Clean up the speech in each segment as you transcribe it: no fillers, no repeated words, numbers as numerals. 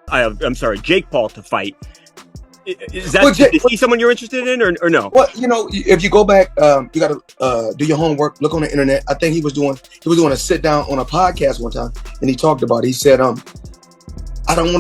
I'm sorry, Jake Paul to fight. Is he someone you're interested in, or no? Well, if you go back, you got to do your homework. Look on the internet. I think he was doing a sit down on a podcast one time, and he talked about it. He said, I don't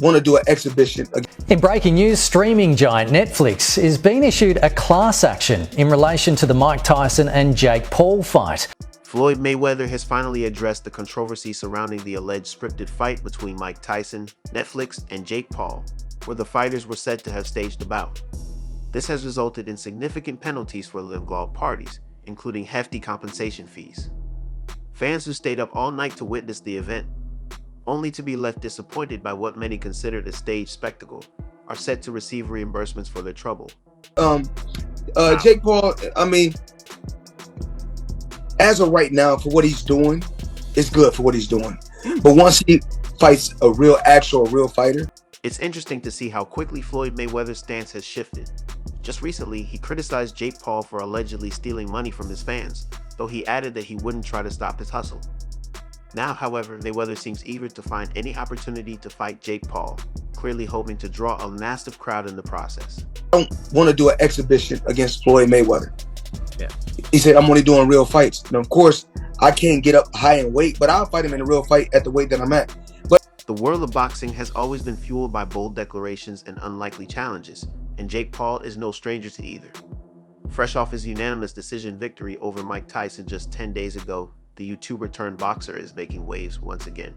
want to do an exhibition again. In breaking news, streaming giant Netflix is being issued a class action in relation to the Mike Tyson and Jake Paul fight. Floyd Mayweather has finally addressed the controversy surrounding the alleged scripted fight between Mike Tyson, Netflix, and Jake Paul, where the fighters were said to have staged a bout. This has resulted in significant penalties for the involved parties, including hefty compensation fees. Fans who stayed up all night to witness the event, only to be left disappointed by what many considered a staged spectacle, are set to receive reimbursements for their trouble. Jake Paul, as of right now, for what he's doing, it's good for what he's doing. But once he fights a real fighter. It's interesting to see how quickly Floyd Mayweather's stance has shifted. Just recently, he criticized Jake Paul for allegedly stealing money from his fans, though he added that he wouldn't try to stop his hustle. Now, however, Mayweather seems eager to find any opportunity to fight Jake Paul, clearly hoping to draw a massive crowd in the process. I don't want to do an exhibition against Floyd Mayweather. Yeah. He said, I'm only doing real fights. And of course, I can't get up high in weight, but I'll fight him in a real fight at the weight that I'm at. The world of boxing has always been fueled by bold declarations and unlikely challenges, and Jake Paul is no stranger to either. Fresh off his unanimous decision victory over Mike Tyson just 10 days ago, the YouTuber turned boxer is making waves once again.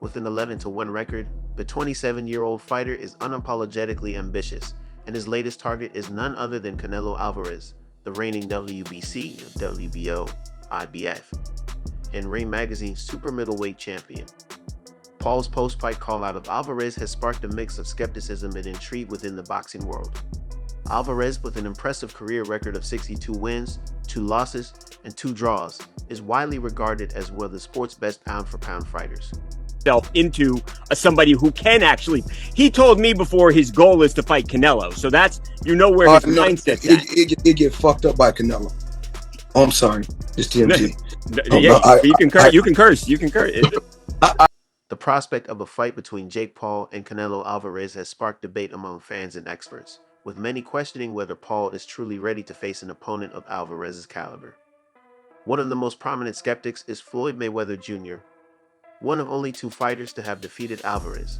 With an 11-1 record, the 27-year-old fighter is unapologetically ambitious, and his latest target is none other than Canelo Alvarez, the reigning WBC, WBO, IBF, and Ring Magazine's super middleweight champion. Paul's post-fight call-out of Alvarez has sparked a mix of skepticism and intrigue within the boxing world. Alvarez, with an impressive career record of 62 wins, 2 losses, and 2 draws, is widely regarded as one of the sport's best pound-for-pound fighters. Into somebody who can actually. He told me before his goal is to fight Canelo, so that's where his mindset's at. It get fucked up by Canelo. Oh, I'm sorry, it's TMZ. You can curse. You can curse. The prospect of a fight between Jake Paul and Canelo Alvarez has sparked debate among fans and experts, with many questioning whether Paul is truly ready to face an opponent of Alvarez's caliber. One of the most prominent skeptics is Floyd Mayweather Jr., one of only 2 fighters to have defeated Alvarez.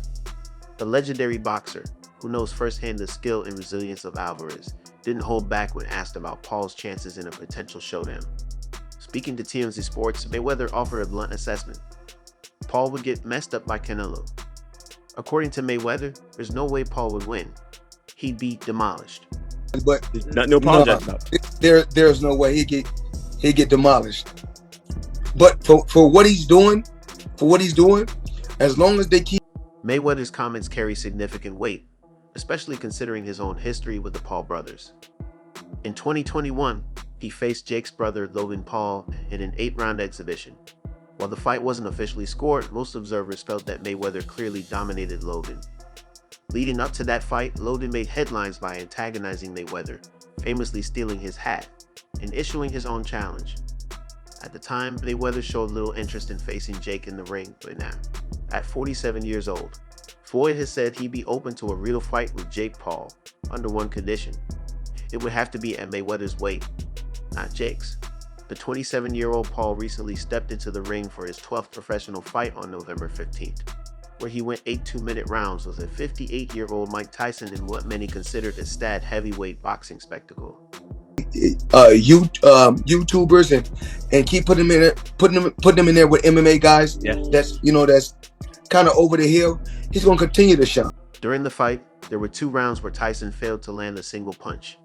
The legendary boxer, who knows firsthand the skill and resilience of Alvarez, didn't hold back when asked about Paul's chances in a potential showdown. Speaking to TMZ Sports, Mayweather offered a blunt assessment. Paul would get messed up by Canelo. According to Mayweather, there's no way Paul would win. He'd be demolished. But no apologize about. There's no way he'd get demolished. But for what he's doing, as long as they keep. Mayweather's comments carry significant weight, especially considering his own history with the Paul brothers. In 2021, he faced Jake's brother Logan Paul in an 8-round exhibition. While the fight wasn't officially scored, most observers felt that Mayweather clearly dominated Logan. Leading up to that fight, Logan made headlines by antagonizing Mayweather, famously stealing his hat, and issuing his own challenge. At the time, Mayweather showed little interest in facing Jake in the ring, but now, at 47 years old, Floyd has said he'd be open to a real fight with Jake Paul, under one condition. It would have to be at Mayweather's weight, not Jake's. The 27-year-old Paul recently stepped into the ring for his 12th professional fight on November 15th, where he went 8 2-minute rounds with a 58-year-old Mike Tyson in what many considered a stat heavyweight boxing spectacle. YouTubers and keep putting them in there with MMA guys. Yeah. That's kind of over the hill. He's gonna continue to shine. During the fight, there were 2 rounds where Tyson failed to land a single punch.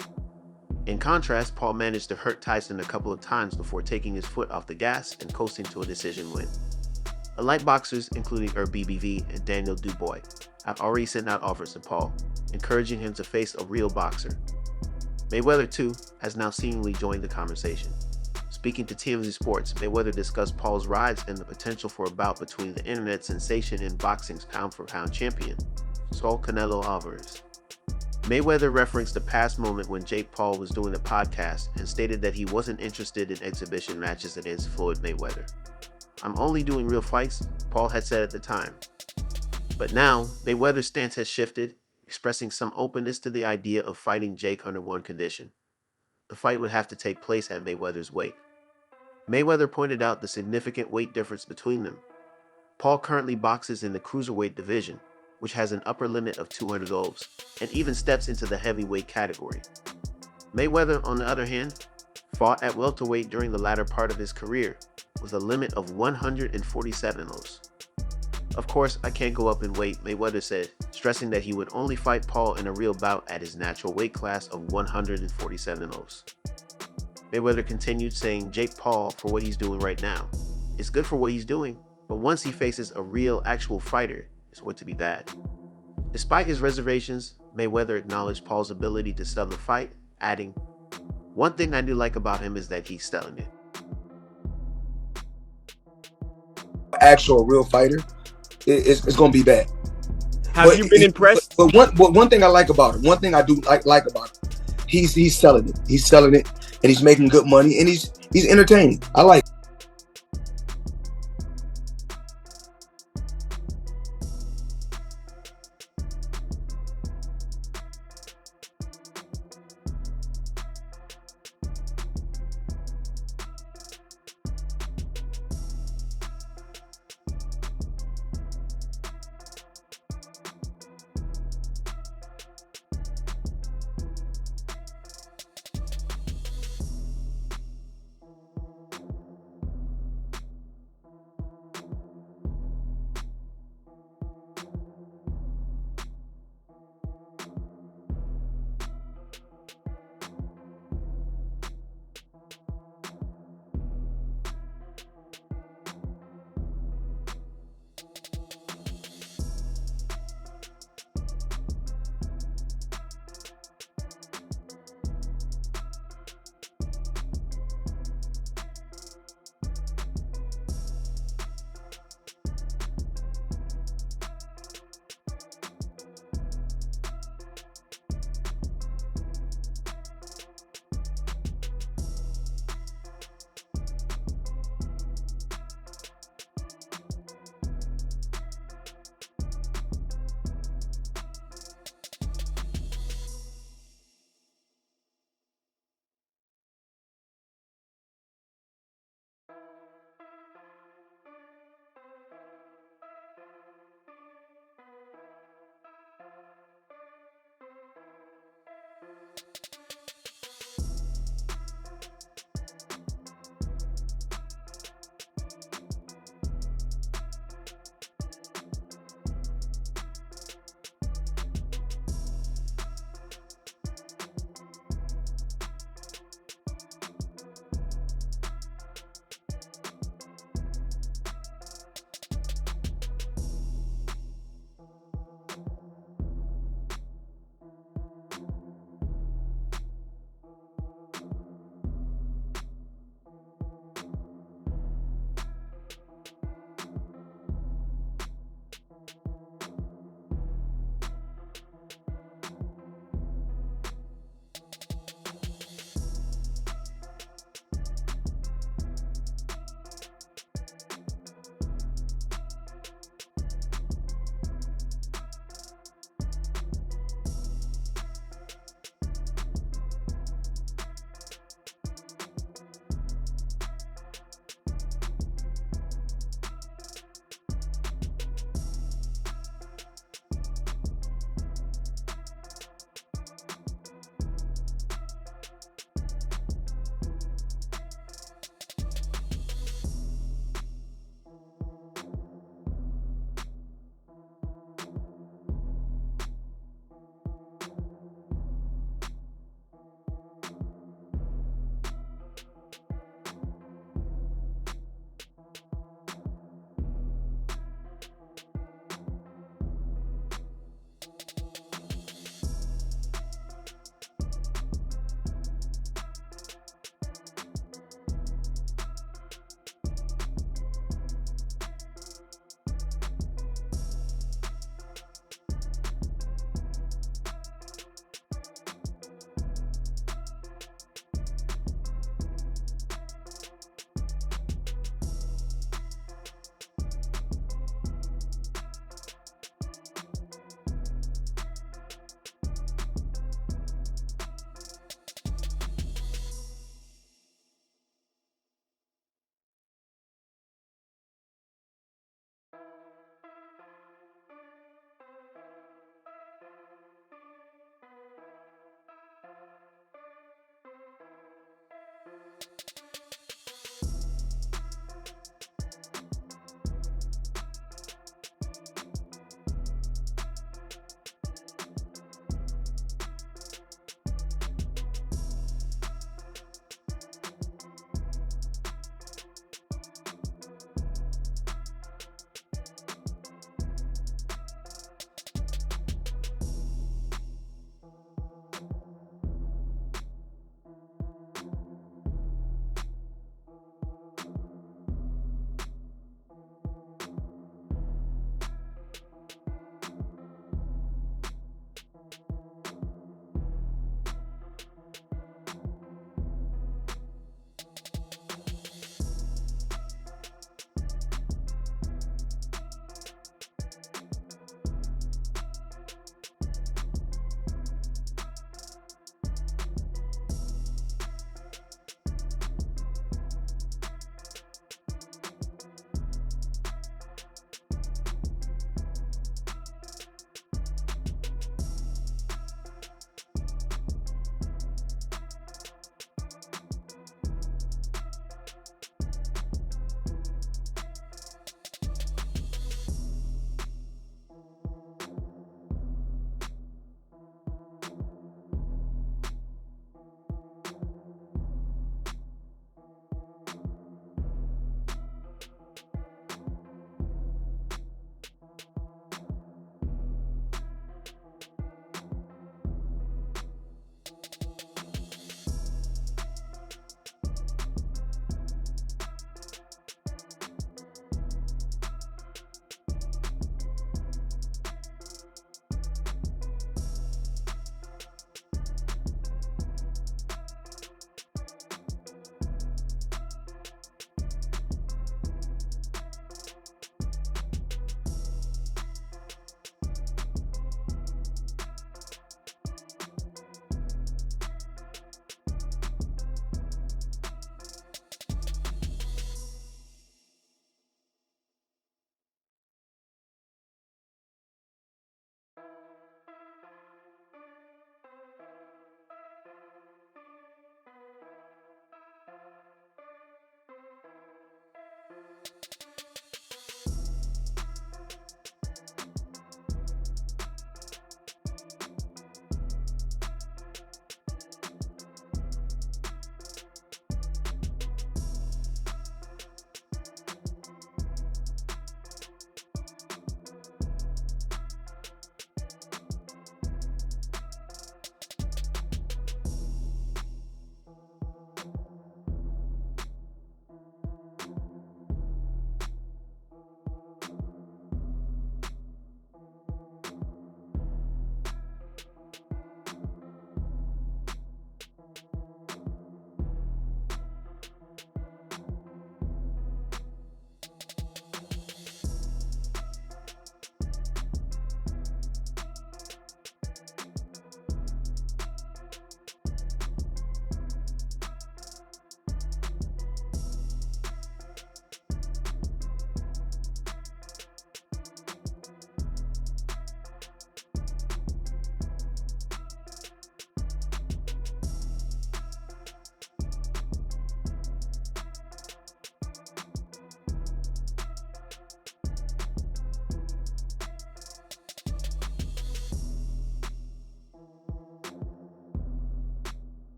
In contrast, Paul managed to hurt Tyson a couple of times before taking his foot off the gas and coasting to a decision win. Elite boxers, including BBV and Daniel Dubois, have already sent out offers to Paul, encouraging him to face a real boxer. Mayweather, too, has now seemingly joined the conversation. Speaking to TMZ Sports, Mayweather discussed Paul's rise and the potential for a bout between the internet sensation and boxing's pound-for-pound champion, Saul Canelo Alvarez. Mayweather referenced a past moment when Jake Paul was doing a podcast and stated that he wasn't interested in exhibition matches against Floyd Mayweather. "I'm only doing real fights," Paul had said at the time. But now, Mayweather's stance has shifted, expressing some openness to the idea of fighting Jake under one condition. The fight would have to take place at Mayweather's weight. Mayweather pointed out the significant weight difference between them. Paul currently boxes in the cruiserweight division, which has an upper limit of 200 goals, and even steps into the heavyweight category. Mayweather, on the other hand, fought at welterweight during the latter part of his career, with a limit of 147 O's. Of course, I can't go up in weight, Mayweather said, stressing that he would only fight Paul in a real bout at his natural weight class of 147 O's. Mayweather continued saying Jake Paul, for what he's doing right now, is good for what he's doing, but once he faces a real, actual fighter, it's going to be bad. Despite his reservations, Mayweather acknowledged Paul's ability to sell the fight, adding, "One thing I do like about him is that he's selling it." Actual real fighter, it's going to be bad. Have you been impressed? But one thing I like about him, one thing I do like about him, he's selling it. He's selling it, and he's making good money, and he's entertaining. I like it.